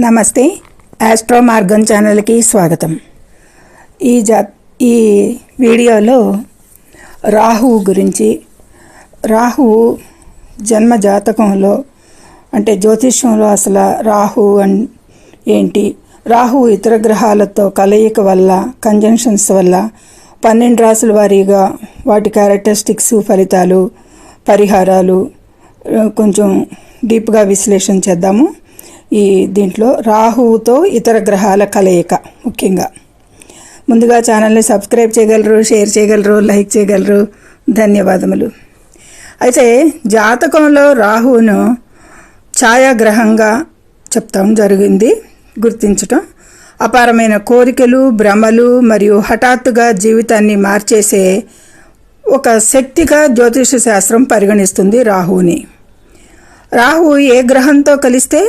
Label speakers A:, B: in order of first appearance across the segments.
A: నమస్తే. ఆస్ట్రో మార్గం ఛానల్కి స్వాగతం. ఈ వీడియోలో రాహువు గురించి, రాహువు జన్మ జాతకంలో అంటే జ్యోతిష్యంలో అసలు రాహువు ఏంటి, రాహువు ఇతర గ్రహాలతో కలయిక వల్ల, కంజంక్షన్స్ వల్ల 12 రాసుల వారీగా వాటి క్యారెక్టరిస్టిక్స్, ఫలితాలు, పరిహారాలు కొంచెం డీప్గా విశ్లేషణ చేద్దాము. దీంట్లో రాహువుతో ఇతర గ్రహాల కలయిక ముఖ్యంగా. ముందుగా ఛానల్ని సబ్స్క్రైబ్ చేయగలరు, షేర్ చేయగలరు, లైక్ చేయగలరు. ధన్యవాదములు. అయితే జాతకంలో రాహువును ఛాయాగ్రహంగా చెప్తాం జరిగింది. గుర్తించటం అపారమైన కోరికలు, భ్రమలు మరియు హఠాత్తుగా జీవితాన్ని మార్చేసే ఒక శక్తిగా జ్యోతిష శాస్త్రం పరిగణిస్తుంది రాహువుని. రాహువు ఏ గ్రహంతో కలిస్తే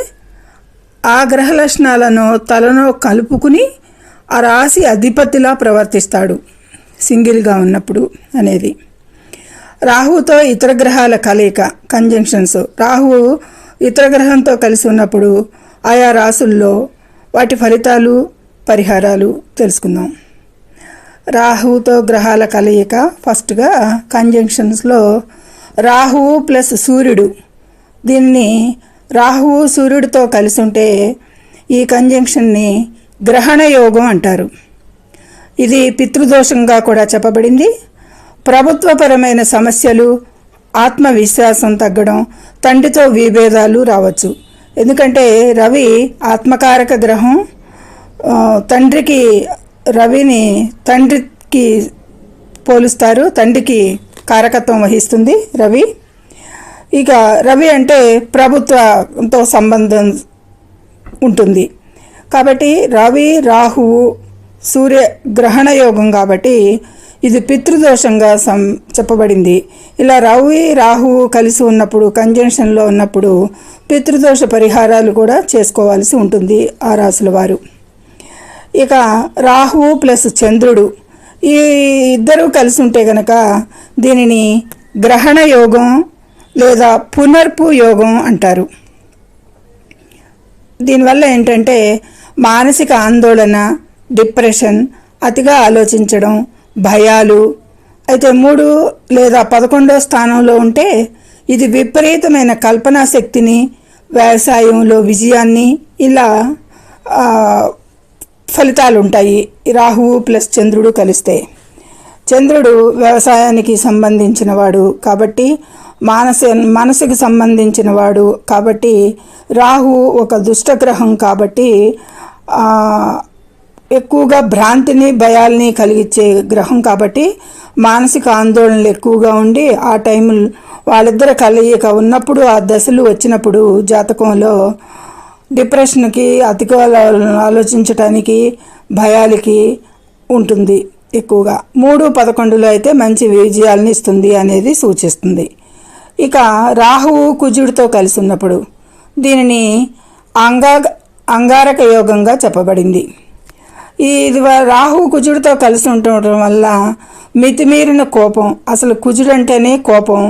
A: ఆ గ్రహ లక్షణాలను తలలో కలుపుకుని ఆ రాశి అధిపతిలా ప్రవర్తిస్తాడు సింగిల్గా ఉన్నప్పుడు అనేది. రాహువుతో ఇతర గ్రహాల కలయిక, కంజంక్షన్స్. రాహువు ఇతర గ్రహంతో కలిసి ఉన్నప్పుడు ఆయా రాసుల్లో వాటి ఫలితాలు, పరిహారాలు తెలుసుకుందాం. రాహువుతో గ్రహాల కలయిక. ఫస్ట్గా కంజంక్షన్స్లో రాహువు ప్లస్ సూర్యుడు. దీన్ని రాహువు సూర్యుడితో కలిసి ఉంటే ఈ కంజంక్షన్ని గ్రహణ యోగం అంటారు. ఇది పితృదోషంగా కూడా చెప్పబడింది. ప్రభుత్వపరమైన సమస్యలు, ఆత్మవిశ్వాసం తగ్గడం, తండ్రితో విభేదాలు రావచ్చు. ఎందుకంటే రవి ఆత్మకారక గ్రహం. రవిని తండ్రికి పోలుస్తారు. తండ్రికి కారకత్వం వహిస్తుంది రవి. ఇక రవి అంటే ప్రభుత్వంతో సంబంధం ఉంటుంది కాబట్టి రవి, రాహువు, సూర్య గ్రహణ యోగం కాబట్టి ఇది పితృదోషంగా చెప్పబడింది. ఇలా రవి, రాహువు కలిసి ఉన్నప్పుడు, కంజంక్షన్లో ఉన్నప్పుడు పితృదోష పరిహారాలు కూడా చేసుకోవాల్సి ఉంటుంది ఆ రాసుల వారు. ఇక రాహువు ప్లస్ చంద్రుడు, ఈ ఇద్దరూ కలిసి ఉంటే గనక దీనిని గ్రహణ యోగం లేదా పునర్పు యోగం అంటారు. దీనివల్ల ఏంటంటే మానసిక ఆందోళన, డిప్రెషన్, అతిగా ఆలోచించడం, భయాలు. అయితే 3 లేదా 11వ స్థానంలో ఉంటే ఇది విపరీతమైన కల్పనా శక్తిని, వ్యవసాయంలో విజయాన్ని, ఇలా ఫలితాలు ఉంటాయి రాహువు ప్లస్ చంద్రుడు కలిస్తే. చంద్రుడు వ్యవసాయానికి సంబంధించిన వాడు కాబట్టి, మనసుకు సంబంధించిన వాడు కాబట్టి, రాహు ఒక దుష్టగ్రహం కాబట్టి ఎక్కువగా భ్రాంతిని, భయాల్ని కలిగించే గ్రహం కాబట్టి మానసిక ఆందోళనలు ఎక్కువగా ఉండి ఆ టైంలో వాళ్ళిద్దరు కలయిక ఉన్నప్పుడు, ఆ దశలు వచ్చినప్పుడు జాతకంలో డిప్రెషన్కి, అతిగా ఆలోచించటానికి, భయాలకి ఉంటుంది ఎక్కువగా. 3, 11లో అయితే మంచి విజయాలను ఇస్తుంది అనేది సూచిస్తుంది. ఇక రాహువు కుజుడితో కలిసి ఉన్నప్పుడు దీనిని అంగారక యోగంగా చెప్పబడింది. ఇది రాహువు కుజుడితో కలిసి ఉండటం వల్ల మితిమీరిన కోపం, అసలు కుజుడంటేనే కోపం,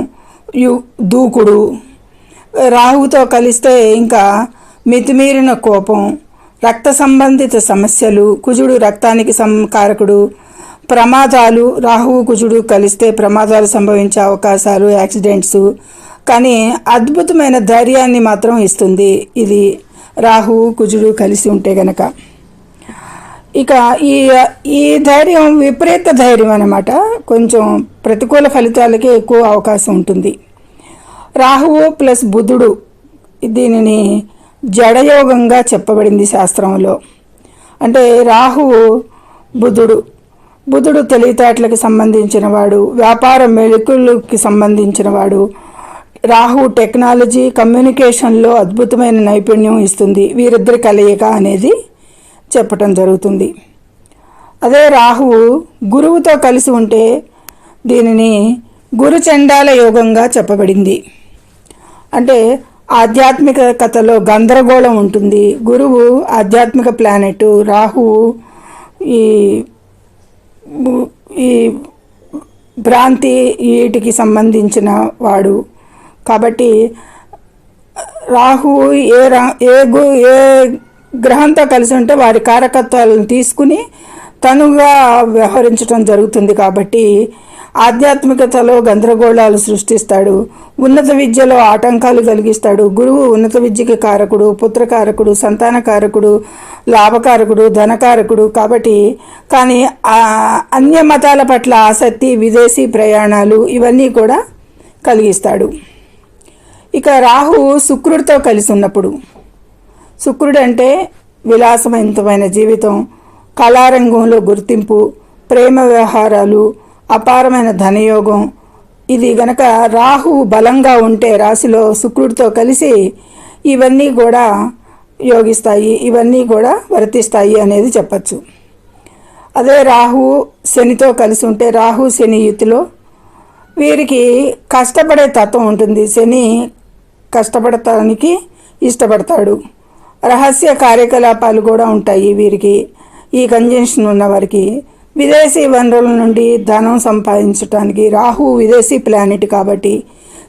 A: దూకుడు. రాహువుతో కలిస్తే ఇంకా మితిమీరిన కోపం, రక్త సంబంధిత సమస్యలు. కుజుడు రక్తానికి కారకుడు. ప్రమాదాలు, రాహువు కుజుడు కలిస్తే ప్రమాదాలు సంభవించే అవకాశాలు, యాక్సిడెంట్స్. కానీ అద్భుతమైన ధైర్యాన్ని మాత్రం ఇస్తుంది ఇది రాహువు కుజుడు కలిసి ఉంటే గనక. ఇక ఈ ధైర్యం విపరీత ధైర్యం అన్నమాట. కొంచెం ప్రతికూల ఫలితాలకే ఎక్కువ అవకాశం ఉంటుంది. రాహువు ప్లస్ బుధుడు, దీనిని జడయోగంగా చెప్పబడింది శాస్త్రంలో. అంటే రాహువు బుధుడు తెలివితేటలకు సంబంధించిన వాడు, వ్యాపార మెళకువలకి సంబంధించిన వాడు. రాహు టెక్నాలజీ, కమ్యూనికేషన్లో అద్భుతమైన నైపుణ్యం ఇస్తుంది వీరిద్దరి కలయిక అనేది చెప్పటం జరుగుతుంది. అదే రాహువు గురువుతో కలిసి ఉంటే దీనిని గురుచండాల యోగంగా చెప్పబడింది. అంటే ఆధ్యాత్మిక కథలో గందరగోళం ఉంటుంది. గురువు ఆధ్యాత్మిక ప్లానెట్, రాహువు ఈ భ్రాంతి, వీటికి సంబంధించిన వాడు కాబట్టి రాహువు ఏ గ్రహంతో కలిసి ఉంటే వారి కారకత్వాలను తీసుకుని తనుగా వ్యవహరించడం జరుగుతుంది. కాబట్టి ఆధ్యాత్మికతలో గందరగోళాలు సృష్టిస్తాడు, ఉన్నత విద్యలో ఆటంకాలు కలిగిస్తాడు. గురువు ఉన్నత విద్యకి కారకుడు, పుత్రకారకుడు, సంతానకారకుడు, లాభకారకుడు, ధనకారకుడు. కాబట్టి కానీ అన్య మతాల పట్ల ఆసక్తి, విదేశీ ప్రయాణాలు ఇవన్నీ కూడా కలిగిస్తాడు. ఇక రాహు శుక్రుడితో కలిసి ఉన్నప్పుడు, శుక్రుడు అంటే విలాసవంతమైన జీవితం, కళారంగంలో గుర్తింపు, ప్రేమ వ్యవహారాలు, అపారమైన ధనయోగం. ఇది గనక రాహు బలంగా ఉంటే రాశిలో శుక్రుడితో కలిసి ఇవన్నీ కూడా యోగిస్తాయి, ఇవన్నీ కూడా వర్తిస్తాయి అనేది చెప్పచ్చు. అదే రాహు శనితో కలిసి ఉంటే, రాహు శని యుతిలో వీరికి కష్టపడే తత్వం ఉంటుంది. శని కష్టపడటానికి ఇష్టపడతాడు. రహస్య కార్యకలాపాలు కూడా ఉంటాయి వీరికి. ఈ కంజంక్షన్ ఉన్న వారికి విదేశీ వనరుల నుండి ధనం సంపాదించడానికి, రాహు విదేశీ ప్లానెట్ కాబట్టి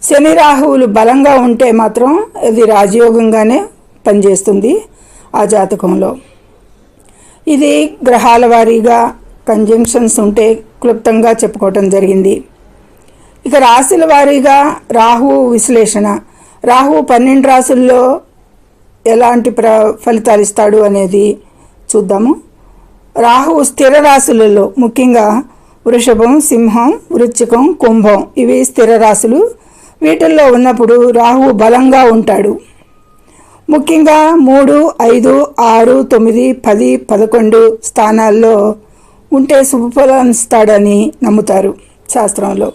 A: శని రాహువులు బలంగా ఉంటే మాత్రం ఇది రాజయోగంగానే పనిచేస్తుంది ఆ జాతకంలో. ఇది గ్రహాల వారీగా కంజంక్షన్స్ ఉంటే క్లుప్తంగా చెప్పుకోవటం జరిగింది. ఇక రాశుల వారీగా రాహు విశ్లేషణ, రాహు 12 రాశుల్లో ఎలాంటి ఫలితాలు ఇస్తాడు అనేది చూద్దాము. రాహు స్థిర రాశులలో ముఖ్యంగా వృషభం, సింహం, వృశ్చికం, కుంభం ఇవి స్థిర రాశులు. వీటిల్లో ఉన్నప్పుడు రాహు బలంగా ఉంటాడు. ముఖ్యంగా 3, 5, 6, 9, 10, 11 స్థానాల్లో ఉంటే శుభఫలాన్ని ఇస్తాడని నమ్ముతారు శాస్త్రంలో.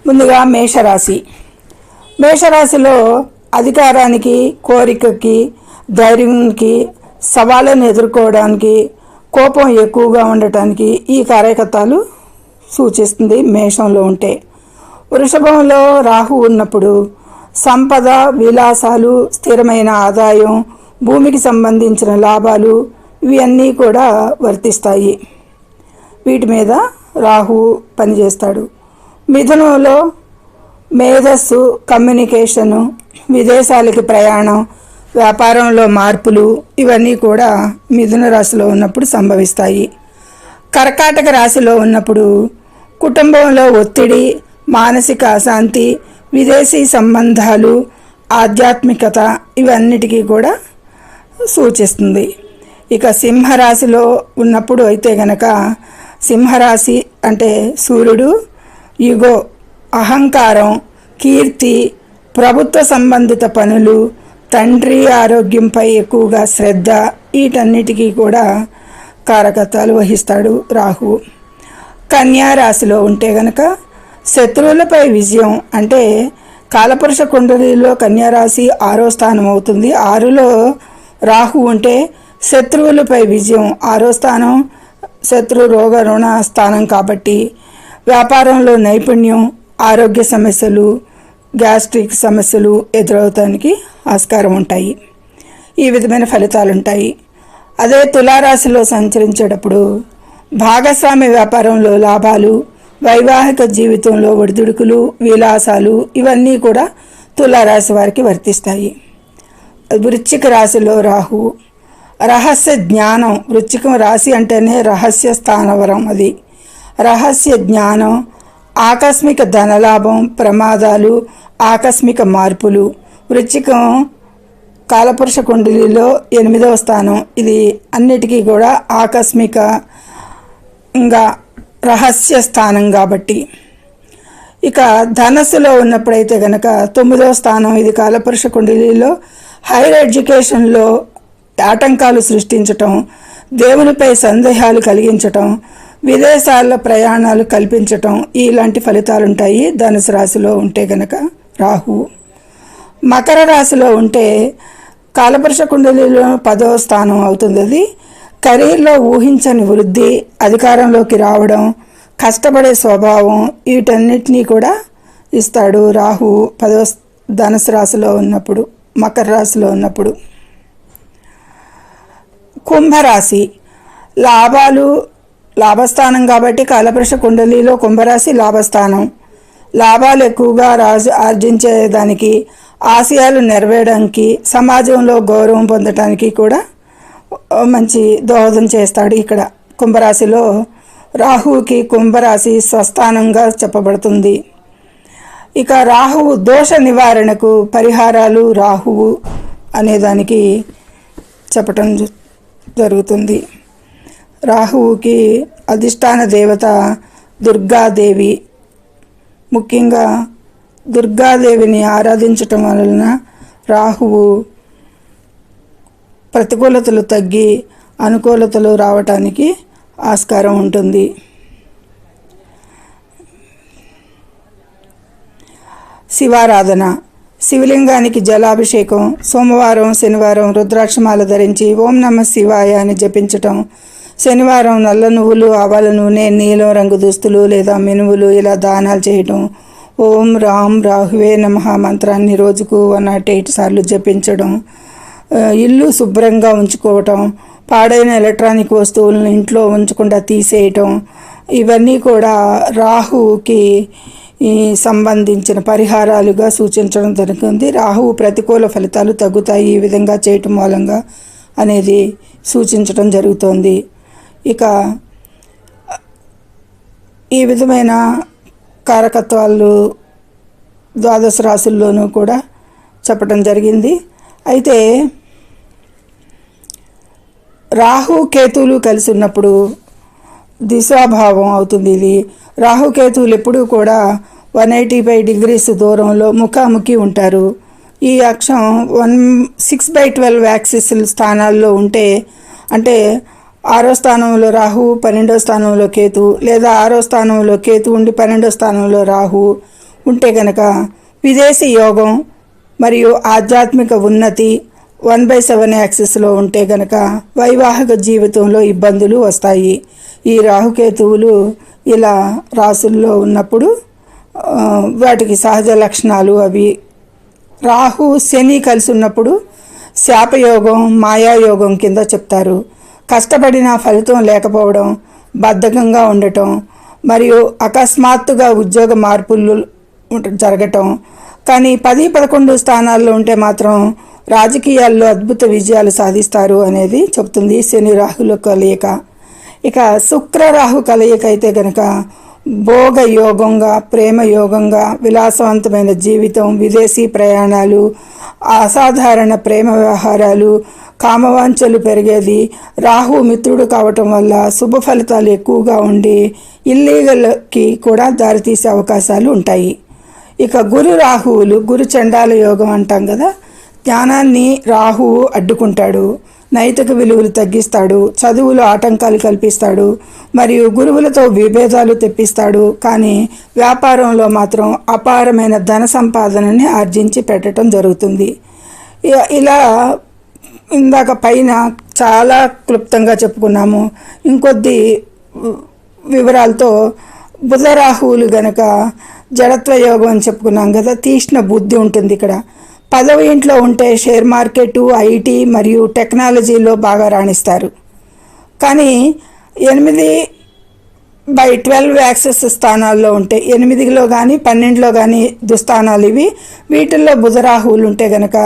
A: ముందుగా మేషరాశి. మేషరాశిలో అధికారానికి, కోరికకి, ధైర్యానికి, సవాళ్ళను ఎదుర్కోవడానికి, కోపం ఎక్కువగా ఉండటానికి ఈ కారకత్వాలు సూచిస్తుంది మేషంలో ఉంటే. వృషభంలో రాహు ఉన్నప్పుడు సంపద, విలాసాలు, స్థిరమైన ఆదాయం, భూమికి సంబంధించిన లాభాలు ఇవన్నీ కూడా వర్తిస్తాయి. వీటి మీద రాహు పనిచేస్తాడు. మిథునంలో మేధస్సు, కమ్యూనికేషను, విదేశాలకి ప్రయాణం, వ్యాపారంలో మార్పులు ఇవన్నీ కూడా మిథున రాశిలో ఉన్నప్పుడు సంభవిస్తాయి. కర్కాటక రాశిలో ఉన్నప్పుడు కుటుంబంలో ఒత్తిడి, మానసిక అశాంతి, విదేశీ సంబంధాలు, ఆధ్యాత్మికత ఇవన్నిటికీ కూడా సూచిస్తుంది. ఇక సింహరాశిలో ఉన్నప్పుడు అయితే గనక, సింహరాశి అంటే సూర్యుడు ఈగో, అహంకారం, కీర్తి, ప్రభుత్వ సంబంధిత పనులు, తండ్రి ఆరోగ్యంపై ఎక్కువగా శ్రద్ధ వీటన్నిటికీ కూడా కారకత్వాలు వహిస్తాడు రాహు. కన్యా రాశిలో ఉంటే గనక శత్రువులపై విజయం, అంటే కాలపురుష కుండలిలో కన్యా రాశి 6వ స్థానం అవుతుంది. 6లో రాహు ఉంటే శత్రువులపై విజయం, 6వ స్థానం శత్రు రోగ రుణ స్థానం కాబట్టి వ్యాపారంలో నైపుణ్యం, ఆరోగ్య సమస్యలు, గ్యాస్ట్రిక్ సమస్యలు ఎదురవటానికి ఆస్కారం ఉంటాయి. ఈ విధమైన ఫలితాలు ఉంటాయి. అదే తులారాశిలో సంచరించేటప్పుడు భాగస్వామ్య వ్యాపారంలో లాభాలు, వైవాహిక జీవితంలో ఒడిదుడుకులు, విలాసాలు ఇవన్నీ కూడా తులారాశి వారికి వర్తిస్తాయి. వృశ్చిక రాశిలో రాహు రహస్య జ్ఞానం, వృశ్చికం రాశి అంటేనే రహస్య స్థానవరం. అది రహస్య జ్ఞానం, ఆకస్మిక ధనలాభం, ప్రమాదాలు, ఆకస్మిక మార్పులు. వృశ్చికం కాలపురుష కుండలిలో 8వ స్థానం. ఇది అన్నిటికీ కూడా ఆకస్మిక ఇంకా రహస్య స్థానం కాబట్టి. ఇక ధనస్సులో ఉన్నప్పుడైతే కనుక 9వ స్థానం. ఇది కాలపురుష కుండలిలో హైయర్ ఎడ్యుకేషన్లో ఆటంకాలు సృష్టించటం, దేవునిపై సందేహాలు కలిగించటం, విదేశాల్లో ప్రయాణాలు కల్పించటం ఇలాంటి ఫలితాలు ఉంటాయి ధనుసు రాశిలో ఉంటే గనక రాహు. మకర రాశిలో ఉంటే కాలపురుష కుండలిలో 10వ స్థానం అవుతుంది. అది కెరీర్లో ఊహించని వృద్ధి, అధికారంలోకి రావడం, కష్టపడే స్వభావం వీటన్నిటినీ కూడా ఇస్తాడు రాహు 10వ ధనుసు రాశిలో ఉన్నప్పుడు, మకర రాశిలో ఉన్నప్పుడు. కుంభరాశి లాభాలు, లాభస్థానం కాబట్టి కాలపురుష కుండలిలో కుంభరాశి లాభస్థానం. లాభాలు ఎక్కువగా ఆర్జించేదానికి, ఆశయాలు నెరవేరడానికి, సమాజంలో గౌరవం పొందడానికి కూడా మంచి దోహదం చేస్తాడు. ఇక్కడ కుంభరాశిలో రాహువుకి కుంభరాశి స్వస్థానంగా చెప్పబడుతుంది. ఇక రాహువు దోష నివారణకు పరిహారాలు రాహువు అనేదానికి చెప్పటం జరుగుతుంది. రాహువుకి అధిష్టాన దేవత దుర్గాదేవి. ముఖ్యంగా దుర్గాదేవిని ఆరాధించటం వలన రాహువు ప్రతికూలతలు తగ్గి అనుకూలతలు రావటానికి ఆస్కారం ఉంటుంది. శివారాధన. శివలింగానికి జలాభిషేకం, సోమవారం శనివారం రుద్రాక్షమాల ధరించి ఓం నమః శివాయ అని జపించటం, శనివారం నల్ల నువ్వులు, ఆవాల నూనె, నీలం రంగు దుస్తులు లేదా మినువులు ఇలా దానాలు చేయటం, ఓం రామ్ రాహువే నమః మంత్రాన్ని రోజుకు 108 సార్లు జపించడం, ఇల్లు శుభ్రంగా ఉంచుకోవటం, పాడైన ఎలక్ట్రానిక్ వస్తువులను ఇంట్లో ఉంచకుండా తీసేయటం, ఇవన్నీ కూడా రాహువుకి సంబంధించిన పరిహారాలుగా సూచించడం జరుగుతుంది. రాహువు ప్రతికూల ఫలితాలు తగ్గుతాయి ఈ విధంగా చేయటం మూలంగా అనేది సూచించడం జరుగుతోంది. ఇక ఈ విధమైన కారకత్వాలు ద్వాదశ రాశుల్లోనూ కూడా చెప్పడం జరిగింది. అయితే రాహు కేతువులు కలిసి ఉన్నప్పుడు దిశాభావం అవుతుంది. ఇది రాహుకేతువులు ఎప్పుడూ కూడా 185 degrees దూరంలో ముఖాముఖి ఉంటారు. ఈ అక్షం 6/12 యాక్సిస్ స్థానాల్లో ఉంటే, అంటే 6వ స్థానంలో రాహు, 12వ స్థానంలో కేతు, లేదా 6వ స్థానంలో కేతు ఉండి 12వ స్థానంలో రాహు ఉంటే గనక విదేశీ యోగం మరియు ఆధ్యాత్మిక ఉన్నతి 1/7 యాక్సిస్లో ఉంటే గనక వైవాహిక జీవితంలో ఇబ్బందులు వస్తాయి. ఈ రాహుకేతువులు ఇలా రాసుల్లో ఉన్నప్పుడు వాటికి సహజ లక్షణాలు అవి. రాహు శని కలిసి ఉన్నప్పుడు శాపయోగం, మాయాయోగం కింద చెప్తారు. కష్టపడిన ఫలితం లేకపోవడం, బద్ధకంగా ఉండటం, మరియు అకస్మాత్తుగా ఉద్యోగ మార్పులు జరగటం. కానీ 10-11 స్థానాల్లో ఉంటే మాత్రం రాజకీయాల్లో అద్భుత విజయాలు సాధిస్తారు అనేది చెప్తుంది శని రాహుల కలయిక. ఇక శుక్ర రాహు కలయిక అయితే గనక భోగ యోగంగా, ప్రేమ యోగంగా, విలాసవంతమైన జీవితం, విదేశీ ప్రయాణాలు, అసాధారణ ప్రేమ వ్యవహారాలు, కామవాంఛలు పెరిగేది. రాహు మిత్రుడు కావటం వల్ల శుభ ఫలితాలు ఎక్కువగా ఉండి ఇల్లీగల్కి కూడా దారితీసే అవకాశాలు ఉంటాయి. ఇక గురు రాహువులు, గురు చండాల యోగం అంటాం కదా, జ్ఞానాన్ని రాహువు అడ్డుకుంటాడు, నైతిక విలువలు తగ్గిస్తాడు, చదువులో ఆటంకాలు కల్పిస్తాడు, మరియు గురువులతో విభేదాలు తెప్పిస్తాడు. కానీ వ్యాపారంలో మాత్రం అపారమైన ధన సంపాదనని ఆర్జించి పెట్టడం జరుగుతుంది. ఇలా ఇందాక పైన చాలా క్లుప్తంగా చెప్పుకున్నాము. ఇంకొద్ది వివరాలతో బుధరాహువులు గనక జడత్వ యోగం అని చెప్పుకున్నాం కదా, తీక్ష్ణ బుద్ధి ఉంటుంది ఇక్కడ. 10వ ఇంట్లో ఉంటే షేర్ మార్కెట్, ఐటీ మరియు టెక్నాలజీలో బాగా రాణిస్తారు. కానీ 8/12 యాక్సెస్ స్థానాల్లో ఉంటే 8లో కానీ 12లో కానీ దుస్థానాలు ఇవి. వీటిల్లో బుధరాహువులు ఉంటే గనక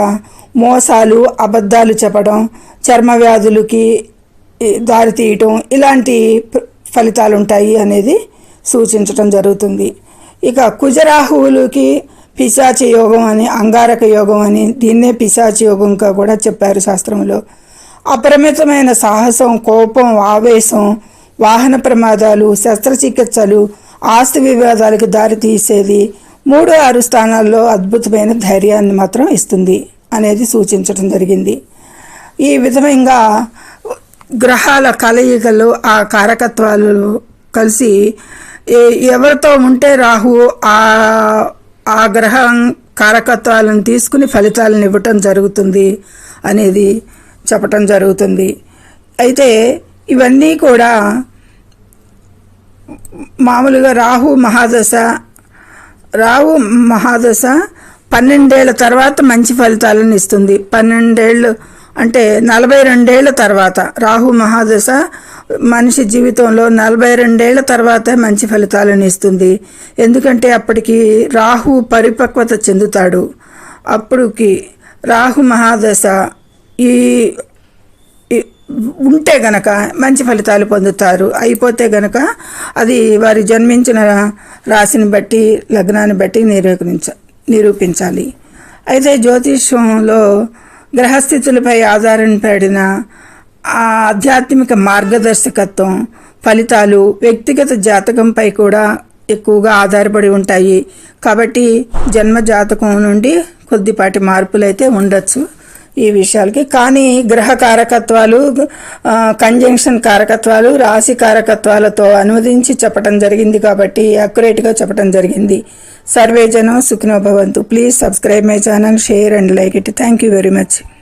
A: మోసాలు, అబద్ధాలు చెప్పడం, చర్మ వ్యాధులకి దారితీయటం ఇలాంటి ఫలితాలు ఉంటాయి అనేది సూచించటం జరుగుతుంది. ఇక కుజరాహువులకి పిశాచి యోగం అని, అంగారక యోగం అని, దీన్నే పిశాచి యోగంగా కూడా చెప్పారు శాస్త్రంలో. అపరిమితమైన సాహసం, కోపం, ఆవేశం, వాహన ప్రమాదాలు, శస్త్రచికిత్సలు, ఆస్తి వివాదాలకు దారితీసేది. 3-6 స్థానాల్లో అద్భుతమైన ధైర్యాన్ని మాత్రం ఇస్తుంది అనేది సూచించడం జరిగింది. ఈ విధంగా గ్రహాల కలయికలు, ఆ కారకత్వాలు కలిసి ఎవరితో ఉంటే రాహు ఆ గ్రహం కారకత్వాలను తీసుకుని ఫలితాలను ఇవ్వటం జరుగుతుంది అనేది చెప్పటం జరుగుతుంది. అయితే ఇవన్నీ కూడా మామూలుగా రాహు మహాదశ 12 ఏళ్ల తర్వాత మంచి ఫలితాలను ఇస్తుంది. 12 ఏళ్ళు అంటే 42 ఏళ్ల తర్వాత రాహు మహాదశ మనిషి జీవితంలో 42 ఏళ్ల తర్వాత మంచి ఫలితాలను ఇస్తుంది. ఎందుకంటే అప్పటికి రాహు పరిపక్వత చెందుతాడు. అప్పుడుకి రాహు మహాదశ ఈ ఉంటే గనక మంచి ఫలితాలు పొందుతారు. అయిపోతే గనక అది వారి జన్మించిన రాశిని బట్టి లగ్నాన్ని బట్టి నిరూపించాలి. అయితే జ్యోతిష్యంలో గ్రహస్థితులపై ఆధారపడిన ఆధ్యాత్మిక మార్గదర్శకత్వం ఫలితాలు వ్యక్తిగత జాతకంపై కూడా ఎక్కువగా ఆధారపడి ఉంటాయి. కాబట్టి జన్మ జాతకం నుండి కొద్దిపాటి మార్పులు అయితే ఉండొచ్చు ఈ విషయాలకి. కానీ గ్రహ కారకత్వాలు, కంజంక్షన్ కారకత్వాలు, రాశి కారకత్వాలతో అనువదించి చెప్పడం జరిగింది కాబట్టి అక్యురేట్గా చెప్పడం జరిగింది. సర్వే జనం సుఖినో భవంతు. Please subscribe my channel, share and like it. Thank you very much.